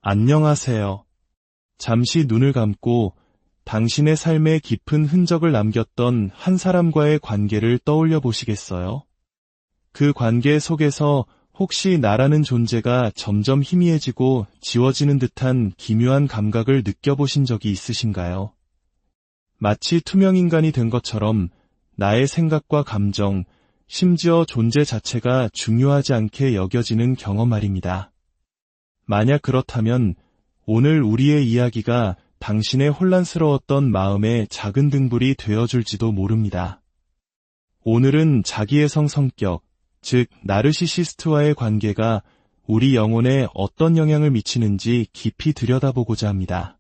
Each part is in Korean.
안녕하세요. 잠시 눈을 감고 당신의 삶에 깊은 흔적을 남겼던 한 사람과의 관계를 떠올려 보시겠어요? 그 관계 속에서 혹시 나라는 존재가 점점 희미해지고 지워지는 듯한 기묘한 감각을 느껴보신 적이 있으신가요? 마치 투명 인간이 된 것처럼 나의 생각과 감정, 심지어 존재 자체가 중요하지 않게 여겨지는 경험 말입니다. 만약 그렇다면 오늘 우리의 이야기가 당신의 혼란스러웠던 마음의 작은 등불이 되어줄지도 모릅니다. 오늘은 자기애성 성격, 즉 나르시시스트와의 관계가 우리 영혼에 어떤 영향을 미치는지 깊이 들여다보고자 합니다.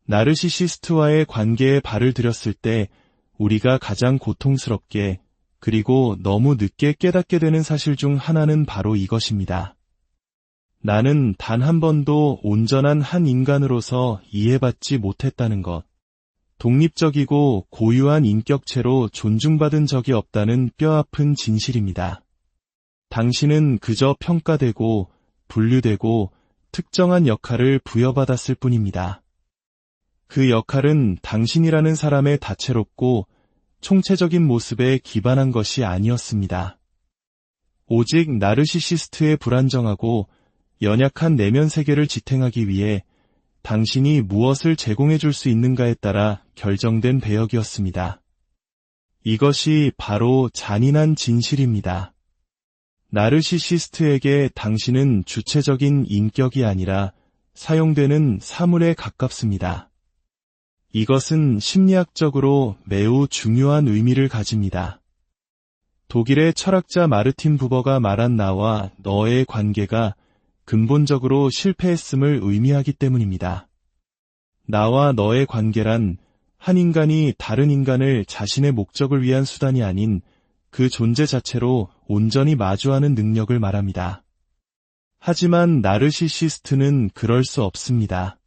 나르시시스트와의 관계에 발을 들였을 때 우리가 가장 고통스럽게 그리고 너무 늦게 깨닫게 되는 사실 중 하나는 바로 이것입니다. 나는 단 한 번도 온전한 한 인간으로서 이해받지 못했다는 것. 독립적이고 고유한 인격체로 존중받은 적이 없다는 뼈아픈 진실입니다. 당신은 그저 평가되고 분류되고 특정한 역할을 부여받았을 뿐입니다. 그 역할은 당신이라는 사람의 다채롭고 총체적인 모습에 기반한 것이 아니었습니다. 오직 나르시시스트의 불안정하고 연약한 내면 세계를 지탱하기 위해 당신이 무엇을 제공해 줄 수 있는가에 따라 결정된 배역이었습니다. 이것이 바로 잔인한 진실입니다. 나르시시스트에게 당신은 주체적인 인격이 아니라 사용되는 사물에 가깝습니다. 이것은 심리학적으로 매우 중요한 의미를 가집니다. 독일의 철학자 마르틴 부버가 말한 나와 너의 관계가 근본적으로 실패했음을 의미하기 때문입니다. 나와 너의 관계란 한 인간이 다른 인간을 자신의 목적을 위한 수단이 아닌 그 존재 자체로 온전히 마주하는 능력을 말합니다. 하지만 나르시시스트는 그럴 수 없습니다.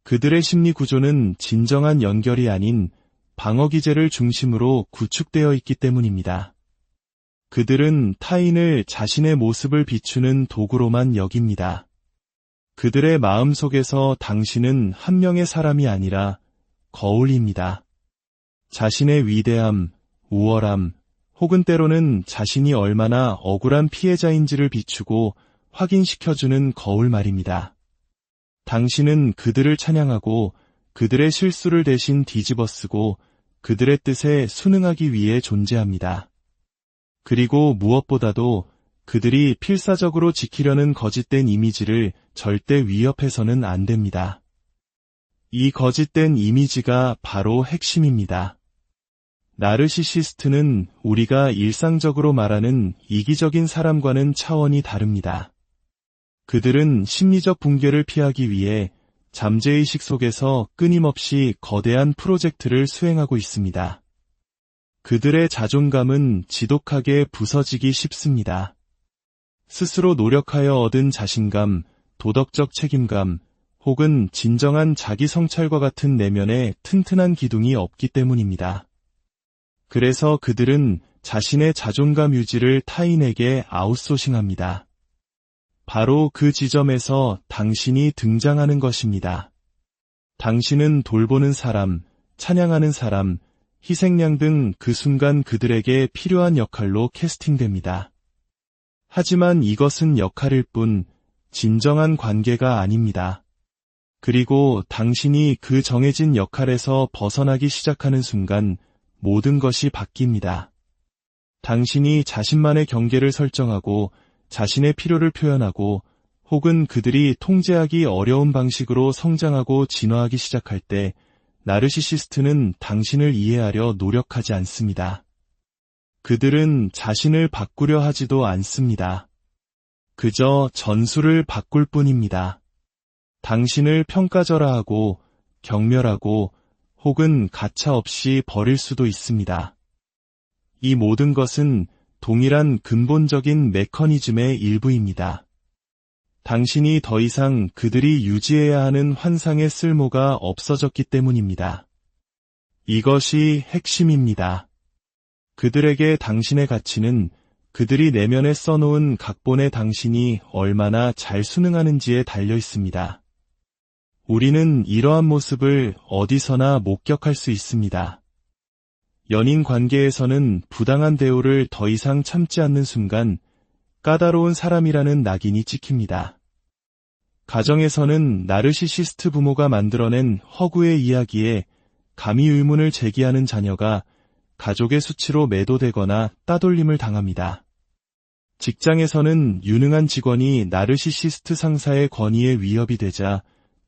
그들의 심리 구조는 진정한 연결이 아닌 방어 기제를 중심으로 구축되어 있기 때문입니다. 그들은 타인을 자신의 모습을 비추는 도구로만 여깁니다. 그들의 마음 속에서 당신은 한 명의 사람이 아니라 거울입니다. 자신의 위대함, 우월함, 혹은 때로는 자신이 얼마나 억울한 피해자인지를 비추고 확인시켜주는 거울 말입니다. 당신은 그들을 찬양하고 그들의 실수를 대신 뒤집어쓰고 그들의 뜻에 순응하기 위해 존재합니다. 그리고 무엇보다도 그들이 필사적으로 지키려는 거짓된 이미지를 절대 위협해서는 안 됩니다. 이 거짓된 이미지가 바로 핵심입니다. 나르시시스트는 우리가 일상적으로 말하는 이기적인 사람과는 차원이 다릅니다. 그들은 심리적 붕괴를 피하기 위해 잠재의식 속에서 끊임없이 거대한 프로젝트를 수행하고 있습니다. 그들의 자존감은 지독하게 부서지기 쉽습니다. 스스로 노력하여 얻은 자신감, 도덕적 책임감, 혹은 진정한 자기 성찰과 같은 내면에 튼튼한 기둥이 없기 때문입니다. 그래서 그들은 자신의 자존감 유지를 타인에게 아웃소싱합니다. 바로 그 지점에서 당신이 등장하는 것입니다. 당신은 돌보는 사람, 찬양하는 사람, 희생양 등 그 순간 그들에게 필요한 역할로 캐스팅됩니다. 하지만 이것은 역할일 뿐 진정한 관계가 아닙니다. 그리고 당신이 그 정해진 역할에서 벗어나기 시작하는 순간 모든 것이 바뀝니다. 당신이 자신만의 경계를 설정하고 자신의 필요를 표현하고 혹은 그들이 통제하기 어려운 방식으로 성장하고 진화하기 시작할 때 나르시시스트는 당신을 이해하려 노력하지 않습니다. 그들은 자신을 바꾸려 하지도 않습니다. 그저 전술을 바꿀 뿐입니다. 당신을 평가절하하고 경멸하고 혹은 가차없이 버릴 수도 있습니다. 이 모든 것은 동일한 근본적인 메커니즘의 일부입니다. 당신이 더 이상 그들이 유지해야 하는 환상의 쓸모가 없어졌기 때문입니다. 이것이 핵심입니다. 그들에게 당신의 가치는 그들이 내면에 써놓은 각본에 당신이 얼마나 잘 순응하는지에 달려 있습니다. 우리는 이러한 모습을 어디서나 목격할 수 있습니다. 연인 관계에서는 부당한 대우를 더 이상 참지 않는 순간 까다로운 사람이라는 낙인이 찍힙니다. 가정에서는 나르시시스트 부모가 만들어낸 허구의 이야기에 감히 의문을 제기하는 자녀가 가족의 수치로 매도되거나 따돌림을 당합니다. 직장에서는 유능한 직원이 나르시시스트 상사의 권위에 위협이 되자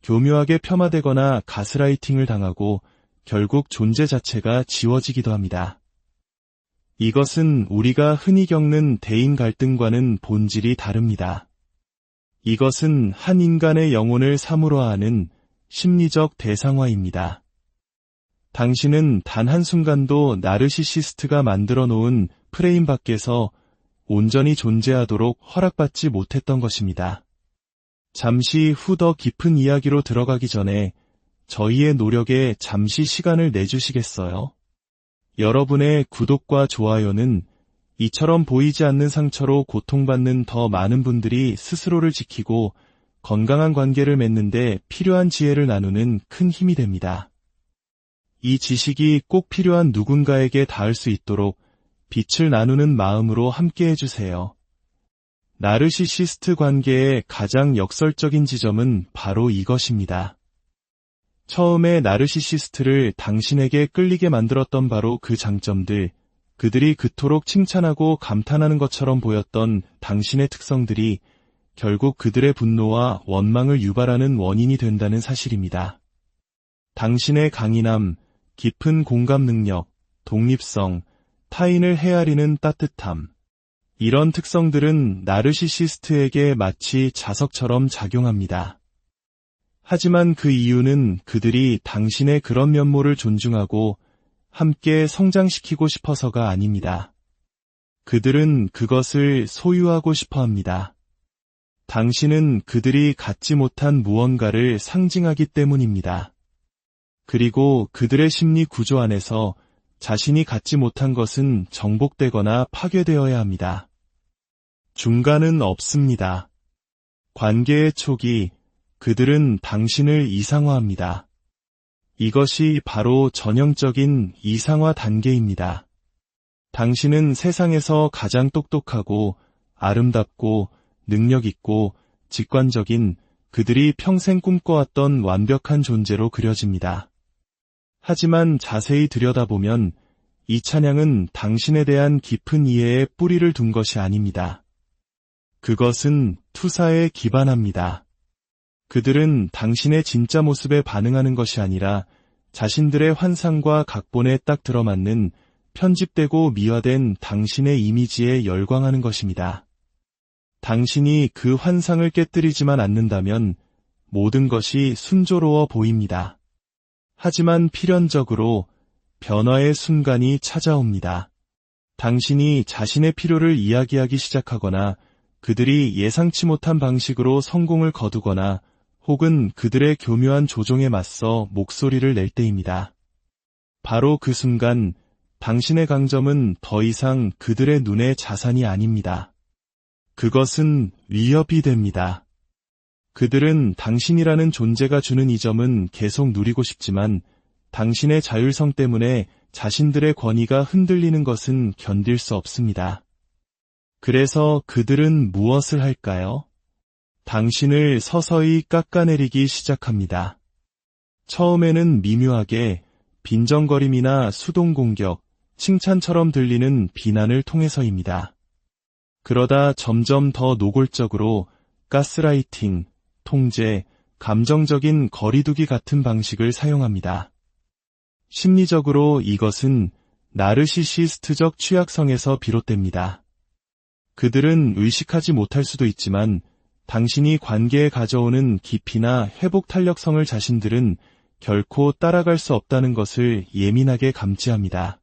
교묘하게 폄하되거나 가스라이팅을 당하고 결국 존재 자체가 지워지기도 합니다. 이것은 우리가 흔히 겪는 대인 갈등과는 본질이 다릅니다. 이것은 한 인간의 영혼을 사물화하는 심리적 대상화입니다. 당신은 단 한순간도 나르시시스트가 만들어 놓은 프레임 밖에서 온전히 존재하도록 허락받지 못했던 것입니다. 잠시 후 더 깊은 이야기로 들어가기 전에 저희의 노력에 잠시 시간을 내주시겠어요? 여러분의 구독과 좋아요는 이처럼 보이지 않는 상처로 고통받는 더 많은 분들이 스스로를 지키고 건강한 관계를 맺는데 필요한 지혜를 나누는 큰 힘이 됩니다. 이 지식이 꼭 필요한 누군가에게 닿을 수 있도록 빛을 나누는 마음으로 함께 해주세요. 나르시시스트 관계의 가장 역설적인 지점은 바로 이것입니다. 처음에 나르시시스트를 당신에게 끌리게 만들었던 바로 그 장점들, 그들이 그토록 칭찬하고 감탄하는 것처럼 보였던 당신의 특성들이 결국 그들의 분노와 원망을 유발하는 원인이 된다는 사실입니다. 당신의 강인함, 깊은 공감 능력, 독립성, 타인을 헤아리는 따뜻함, 이런 특성들은 나르시시스트에게 마치 자석처럼 작용합니다. 하지만 그 이유는 그들이 당신의 그런 면모를 존중하고 함께 성장시키고 싶어서가 아닙니다. 그들은 그것을 소유하고 싶어 합니다. 당신은 그들이 갖지 못한 무언가를 상징하기 때문입니다. 그리고 그들의 심리 구조 안에서 자신이 갖지 못한 것은 정복되거나 파괴되어야 합니다. 중간은 없습니다. 관계의 초기, 그들은 당신을 이상화합니다. 이것이 바로 전형적인 이상화 단계입니다. 당신은 세상에서 가장 똑똑하고 아름답고 능력있고 직관적인 그들이 평생 꿈꿔왔던 완벽한 존재로 그려집니다. 하지만 자세히 들여다보면 이 찬양은 당신에 대한 깊은 이해에 뿌리를 둔 것이 아닙니다. 그것은 투사에 기반합니다. 그들은 당신의 진짜 모습에 반응하는 것이 아니라 자신들의 환상과 각본에 딱 들어맞는 편집되고 미화된 당신의 이미지에 열광하는 것입니다. 당신이 그 환상을 깨뜨리지만 않는다면 모든 것이 순조로워 보입니다. 하지만 필연적으로 변화의 순간이 찾아옵니다. 당신이 자신의 필요를 이야기하기 시작하거나 그들이 예상치 못한 방식으로 성공을 거두거나 혹은 그들의 교묘한 조종에 맞서 목소리를 낼 때입니다. 바로 그 순간 당신의 강점은 더 이상 그들의 눈의 자산이 아닙니다. 그것은 위협이 됩니다. 그들은 당신이라는 존재가 주는 이 점은 계속 누리고 싶지만 당신의 자율성 때문에 자신들의 권위가 흔들리는 것은 견딜 수 없습니다. 그래서 그들은 무엇을 할까요? 당신을 서서히 깎아내리기 시작합니다. 처음에는 미묘하게 빈정거림이나 수동공격, 칭찬처럼 들리는 비난을 통해서입니다. 그러다 점점 더 노골적으로 가스라이팅, 통제, 감정적인 거리두기 같은 방식을 사용합니다. 심리적으로 이것은 나르시시스트적 취약성에서 비롯됩니다. 그들은 의식하지 못할 수도 있지만 당신이 관계에 가져오는 깊이나 회복 탄력성을 자신들은 결코 따라갈 수 없다는 것을 예민하게 감지합니다.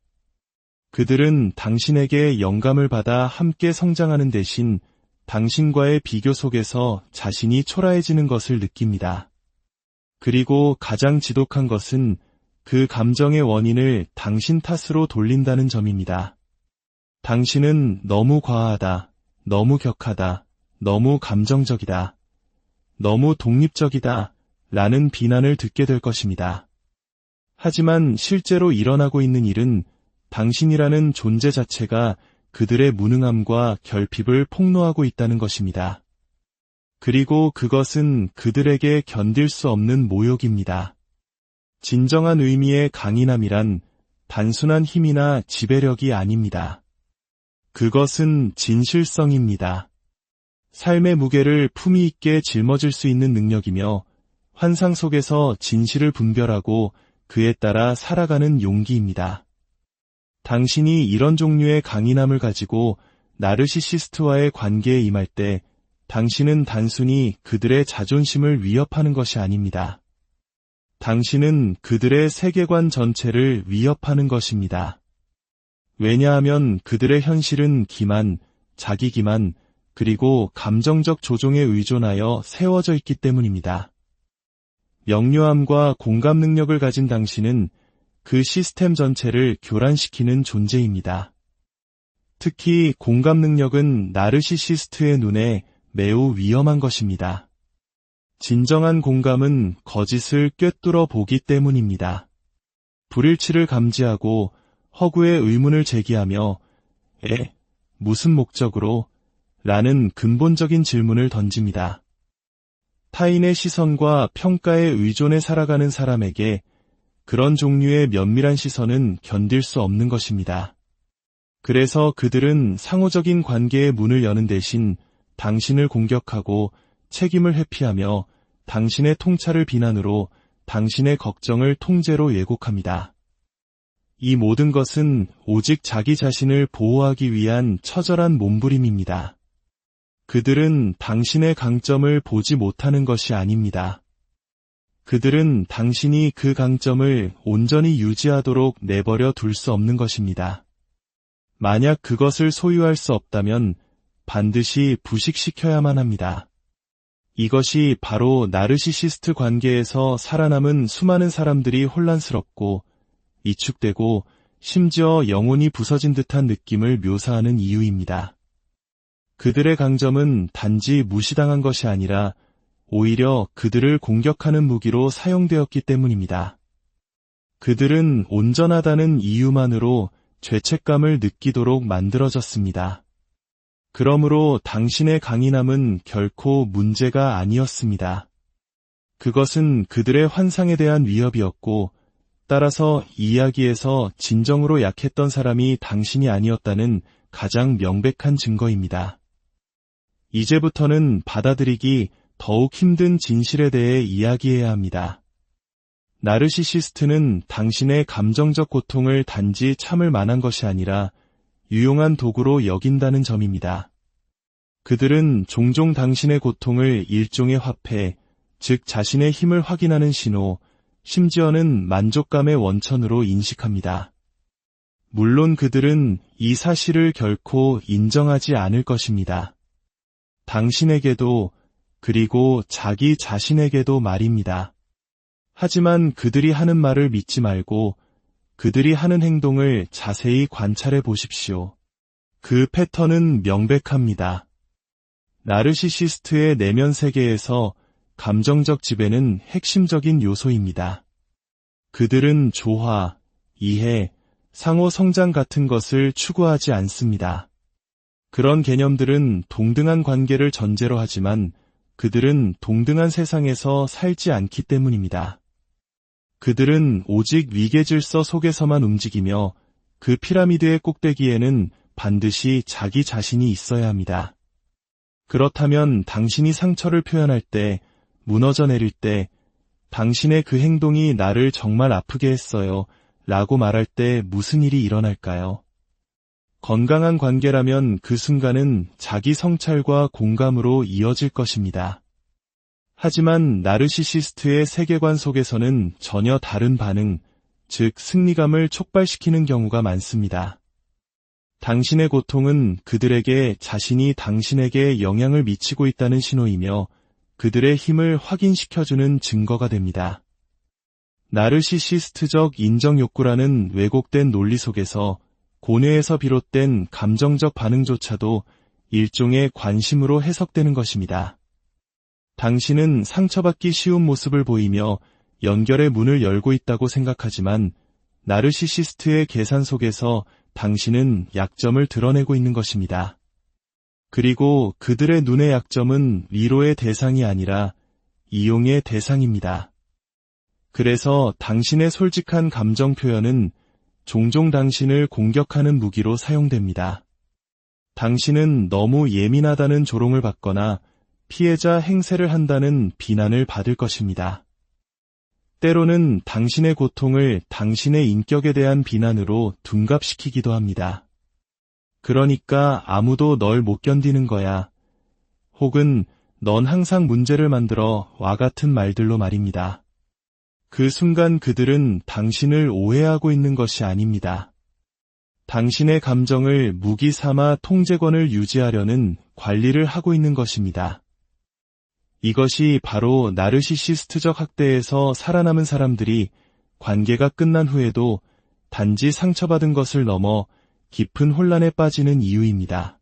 그들은 당신에게 영감을 받아 함께 성장하는 대신 당신과의 비교 속에서 자신이 초라해지는 것을 느낍니다. 그리고 가장 지독한 것은 그 감정의 원인을 당신 탓으로 돌린다는 점입니다. 당신은 너무 과하다, 너무 격하다, 너무 감정적이다, 너무 독립적이다, 라는 비난을 듣게 될 것입니다. 하지만 실제로 일어나고 있는 일은 당신이라는 존재 자체가 그들의 무능함과 결핍을 폭로하고 있다는 것입니다. 그리고 그것은 그들에게 견딜 수 없는 모욕입니다. 진정한 의미의 강인함이란 단순한 힘이나 지배력이 아닙니다. 그것은 진실성입니다. 삶의 무게를 품위 있게 짊어질 수 있는 능력이며 환상 속에서 진실을 분별하고 그에 따라 살아가는 용기입니다. 당신이 이런 종류의 강인함을 가지고 나르시시스트와의 관계에 임할 때 당신은 단순히 그들의 자존심을 위협하는 것이 아닙니다. 당신은 그들의 세계관 전체를 위협하는 것입니다. 왜냐하면 그들의 현실은 기만, 자기기만, 그리고 감정적 조종에 의존하여 세워져 있기 때문입니다. 명료함과 공감 능력을 가진 당신은 그 시스템 전체를 교란시키는 존재입니다. 특히 공감 능력은 나르시시스트의 눈에 매우 위험한 것입니다. 진정한 공감은 거짓을 꿰뚫어 보기 때문입니다. 불일치를 감지하고 허구의 의문을 제기하며 무슨 목적으로? 라는 근본적인 질문을 던집니다. 타인의 시선과 평가에 의존해 살아가는 사람에게 그런 종류의 면밀한 시선은 견딜 수 없는 것입니다. 그래서 그들은 상호적인 관계의 문을 여는 대신 당신을 공격하고 책임을 회피하며 당신의 통찰을 비난으로 당신의 걱정을 통제로 왜곡합니다. 이 모든 것은 오직 자기 자신을 보호하기 위한 처절한 몸부림입니다. 그들은 당신의 강점을 보지 못하는 것이 아닙니다. 그들은 당신이 그 강점을 온전히 유지하도록 내버려 둘 수 없는 것입니다. 만약 그것을 소유할 수 없다면 반드시 부식시켜야만 합니다. 이것이 바로 나르시시스트 관계에서 살아남은 수많은 사람들이 혼란스럽고 위축되고 심지어 영혼이 부서진 듯한 느낌을 묘사하는 이유입니다. 그들의 강점은 단지 무시당한 것이 아니라 오히려 그들을 공격하는 무기로 사용되었기 때문입니다. 그들은 온전하다는 이유만으로 죄책감을 느끼도록 만들어졌습니다. 그러므로 당신의 강인함은 결코 문제가 아니었습니다. 그것은 그들의 환상에 대한 위협이었고, 따라서 이 이야기에서 진정으로 약했던 사람이 당신이 아니었다는 가장 명백한 증거입니다. 이제부터는 받아들이기 더욱 힘든 진실에 대해 이야기해야 합니다. 나르시시스트는 당신의 감정적 고통을 단지 참을 만한 것이 아니라 유용한 도구로 여긴다는 점입니다. 그들은 종종 당신의 고통을 일종의 화폐, 즉 자신의 힘을 확인하는 신호, 심지어는 만족감의 원천으로 인식합니다. 물론 그들은 이 사실을 결코 인정하지 않을 것입니다. 당신에게도 그리고 자기 자신에게도 말입니다. 하지만 그들이 하는 말을 믿지 말고 그들이 하는 행동을 자세히 관찰해 보십시오. 그 패턴은 명백합니다. 나르시시스트의 내면 세계에서 감정적 지배는 핵심적인 요소입니다. 그들은 조화, 이해, 상호 성장 같은 것을 추구하지 않습니다. 그런 개념들은 동등한 관계를 전제로 하지만 그들은 동등한 세상에서 살지 않기 때문입니다. 그들은 오직 위계 질서 속에서만 움직이며 그 피라미드의 꼭대기에는 반드시 자기 자신이 있어야 합니다. 그렇다면 당신이 상처를 표현할 때, 무너져 내릴 때, 당신의 그 행동이 나를 정말 아프게 했어요 라고 말할 때 무슨 일이 일어날까요? 건강한 관계라면 그 순간은 자기 성찰과 공감으로 이어질 것입니다. 하지만 나르시시스트의 세계관 속에서는 전혀 다른 반응, 즉 승리감을 촉발시키는 경우가 많습니다. 당신의 고통은 그들에게 자신이 당신에게 영향을 미치고 있다는 신호이며 그들의 힘을 확인시켜주는 증거가 됩니다. 나르시시스트적 인정 욕구라는 왜곡된 논리 속에서 고뇌에서 비롯된 감정적 반응조차도 일종의 관심으로 해석되는 것입니다. 당신은 상처받기 쉬운 모습을 보이며 연결의 문을 열고 있다고 생각하지만 나르시시스트의 계산 속에서 당신은 약점을 드러내고 있는 것입니다. 그리고 그들의 눈의 약점은 위로의 대상이 아니라 이용의 대상입니다. 그래서 당신의 솔직한 감정 표현은 종종 당신을 공격하는 무기로 사용됩니다. 당신은 너무 예민하다는 조롱을 받거나 피해자 행세를 한다는 비난을 받을 것입니다. 때로는 당신의 고통을 당신의 인격에 대한 비난으로 둔갑시키기도 합니다. 그러니까 아무도 널 못 견디는 거야. 혹은 넌 항상 문제를 만들어 와 같은 말들로 말입니다. 그 순간 그들은 당신을 오해하고 있는 것이 아닙니다. 당신의 감정을 무기 삼아 통제권을 유지하려는 관리를 하고 있는 것입니다. 이것이 바로 나르시시스트적 학대에서 살아남은 사람들이 관계가 끝난 후에도 단지 상처받은 것을 넘어 깊은 혼란에 빠지는 이유입니다.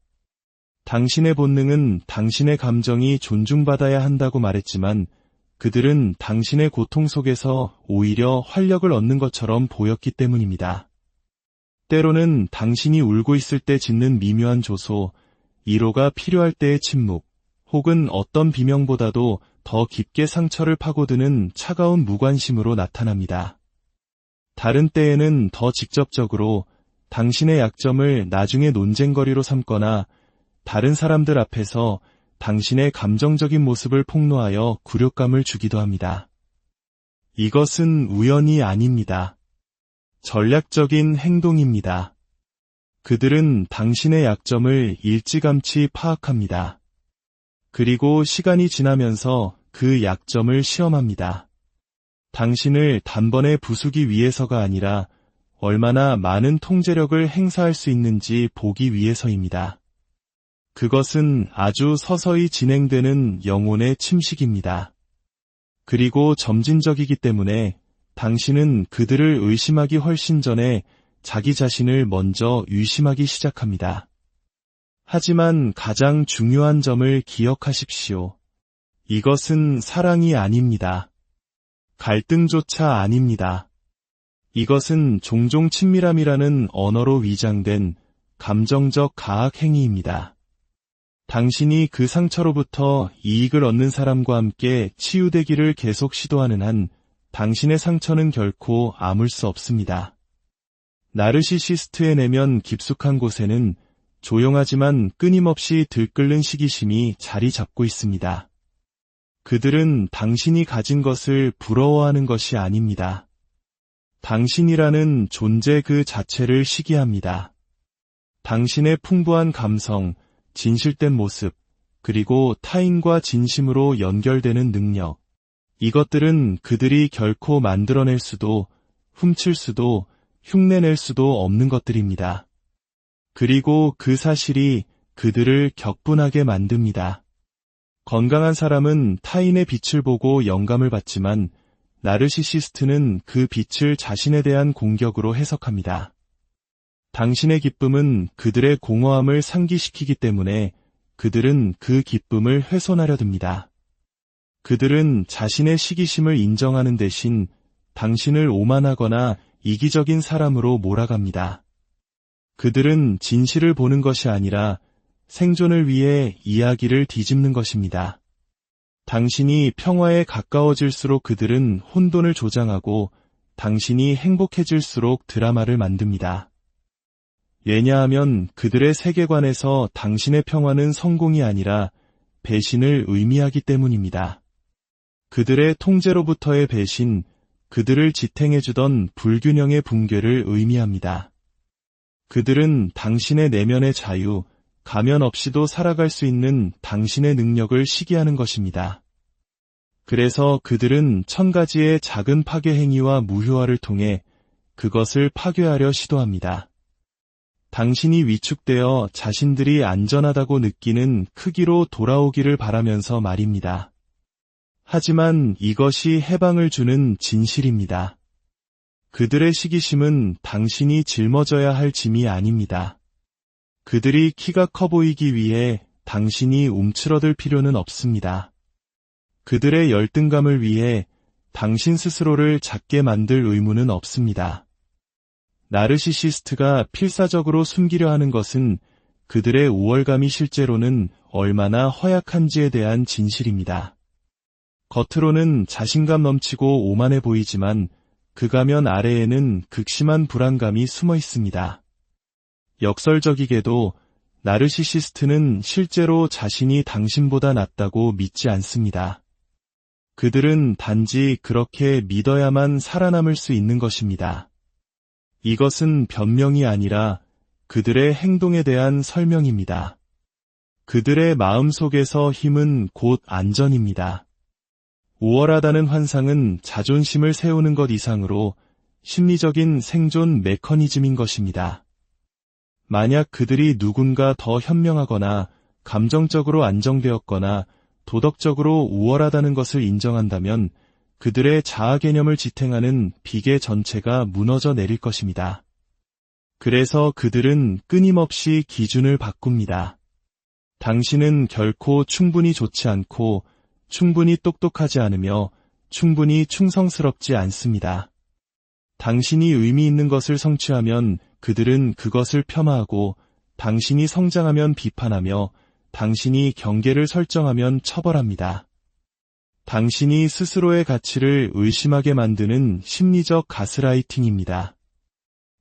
당신의 본능은 당신의 감정이 존중받아야 한다고 말했지만 그들은 당신의 고통 속에서 오히려 활력을 얻는 것처럼 보였기 때문입니다. 때로는 당신이 울고 있을 때 짓는 미묘한 조소, 위로가 필요할 때의 침묵, 혹은 어떤 비명보다도 더 깊게 상처를 파고드는 차가운 무관심으로 나타납니다. 다른 때에는 더 직접적으로 당신의 약점을 나중에 논쟁거리로 삼거나 다른 사람들 앞에서 당신의 감정적인 모습을 폭로하여 굴욕감을 주기도 합니다. 이것은 우연이 아닙니다. 전략적인 행동입니다. 그들은 당신의 약점을 일찌감치 파악합니다. 그리고 시간이 지나면서 그 약점을 시험합니다. 당신을 단번에 부수기 위해서가 아니라 얼마나 많은 통제력을 행사할 수 있는지 보기 위해서입니다. 그것은 아주 서서히 진행되는 영혼의 침식입니다. 그리고 점진적이기 때문에 당신은 그들을 의심하기 훨씬 전에 자기 자신을 먼저 의심하기 시작합니다. 하지만 가장 중요한 점을 기억하십시오. 이것은 사랑이 아닙니다. 갈등조차 아닙니다. 이것은 종종 친밀함이라는 언어로 위장된 감정적 가학 행위입니다. 당신이 그 상처로부터 이익을 얻는 사람과 함께 치유되기를 계속 시도하는 한 당신의 상처는 결코 아물 수 없습니다. 나르시시스트의 내면 깊숙한 곳에는 조용하지만 끊임없이 들끓는 시기심이 자리 잡고 있습니다. 그들은 당신이 가진 것을 부러워하는 것이 아닙니다. 당신이라는 존재 그 자체를 시기합니다. 당신의 풍부한 감성, 진실된 모습, 그리고 타인과 진심으로 연결되는 능력, 이것들은 그들이 결코 만들어낼 수도, 훔칠 수도, 흉내낼 수도 없는 것들입니다. 그리고 그 사실이 그들을 격분하게 만듭니다. 건강한 사람은 타인의 빛을 보고 영감을 받지만 나르시시스트는 그 빛을 자신에 대한 공격으로 해석합니다. 당신의 기쁨은 그들의 공허함을 상기시키기 때문에 그들은 그 기쁨을 훼손하려 듭니다. 그들은 자신의 시기심을 인정하는 대신 당신을 오만하거나 이기적인 사람으로 몰아갑니다. 그들은 진실을 보는 것이 아니라 생존을 위해 이야기를 뒤집는 것입니다. 당신이 평화에 가까워질수록 그들은 혼돈을 조장하고 당신이 행복해질수록 드라마를 만듭니다. 왜냐하면 그들의 세계관에서 당신의 평화는 성공이 아니라 배신을 의미하기 때문입니다. 그들의 통제로부터의 배신, 그들을 지탱해주던 불균형의 붕괴를 의미합니다. 그들은 당신의 내면의 자유, 가면 없이도 살아갈 수 있는 당신의 능력을 시기하는 것입니다. 그래서 그들은 1000가지의 작은 파괴 행위와 무효화를 통해 그것을 파괴하려 시도합니다. 당신이 위축되어 자신들이 안전하다고 느끼는 크기로 돌아오기를 바라면서 말입니다. 하지만 이것이 해방을 주는 진실입니다. 그들의 시기심은 당신이 짊어져야 할 짐이 아닙니다. 그들이 키가 커 보이기 위해 당신이 움츠러들 필요는 없습니다. 그들의 열등감을 위해 당신 스스로를 작게 만들 의무는 없습니다. 나르시시스트가 필사적으로 숨기려 하는 것은 그들의 우월감이 실제로는 얼마나 허약한지에 대한 진실입니다. 겉으로는 자신감 넘치고 오만해 보이지만 그 가면 아래에는 극심한 불안감이 숨어 있습니다. 역설적이게도 나르시시스트는 실제로 자신이 당신보다 낫다고 믿지 않습니다. 그들은 단지 그렇게 믿어야만 살아남을 수 있는 것입니다. 이것은 변명이 아니라 그들의 행동에 대한 설명입니다. 그들의 마음속에서 힘은 곧 안전입니다. 우월하다는 환상은 자존심을 세우는 것 이상으로 심리적인 생존 메커니즘인 것입니다. 만약 그들이 누군가 더 현명하거나 감정적으로 안정되었거나 도덕적으로 우월하다는 것을 인정한다면 그들의 자아 개념을 지탱하는 비계 전체가 무너져 내릴 것입니다. 그래서 그들은 끊임없이 기준을 바꿉니다. 당신은 결코 충분히 좋지 않고 충분히 똑똑하지 않으며 충분히 충성스럽지 않습니다. 당신이 의미 있는 것을 성취하면 그들은 그것을 폄하하고 당신이 성장하면 비판하며 당신이 경계를 설정하면 처벌합니다. 당신이 스스로의 가치를 의심하게 만드는 심리적 가스라이팅입니다.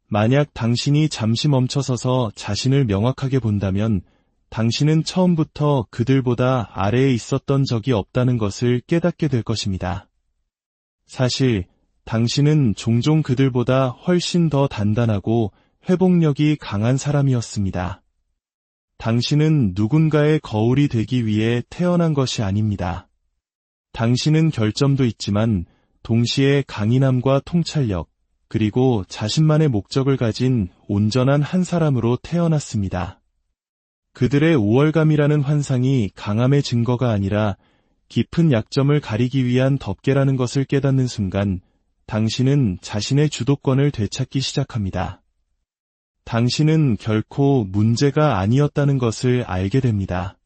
만약 당신이 잠시 멈춰서서 자신을 명확하게 본다면 당신은 처음부터 그들보다 아래에 있었던 적이 없다는 것을 깨닫게 될 것입니다. 사실 당신은 종종 그들보다 훨씬 더 단단하고 회복력이 강한 사람이었습니다. 당신은 누군가의 거울이 되기 위해 태어난 것이 아닙니다. 당신은 결점도 있지만 동시에 강인함과 통찰력, 그리고 자신만의 목적을 가진 온전한 한 사람으로 태어났습니다. 그들의 우월감이라는 환상이 강함의 증거가 아니라 깊은 약점을 가리기 위한 덮개라는 것을 깨닫는 순간 당신은 자신의 주도권을 되찾기 시작합니다. 당신은 결코 문제가 아니었다는 것을 알게 됩니다.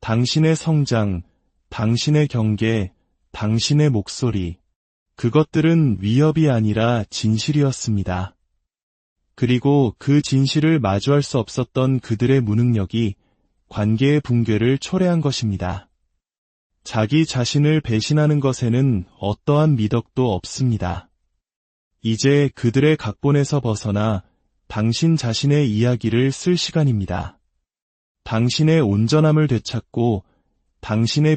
당신의 성장, 당신의 경계, 당신의 목소리, 그것들은 위협이 아니라 진실이었습니다. 그리고 그 진실을 마주할 수 없었던 그들의 무능력이 관계의 붕괴를 초래한 것입니다. 자기 자신을 배신하는 것에는 어떠한 미덕도 없습니다. 이제 그들의 각본에서 벗어나 당신 자신의 이야기를 쓸 시간입니다. 당신의 온전함을 되찾고 당신의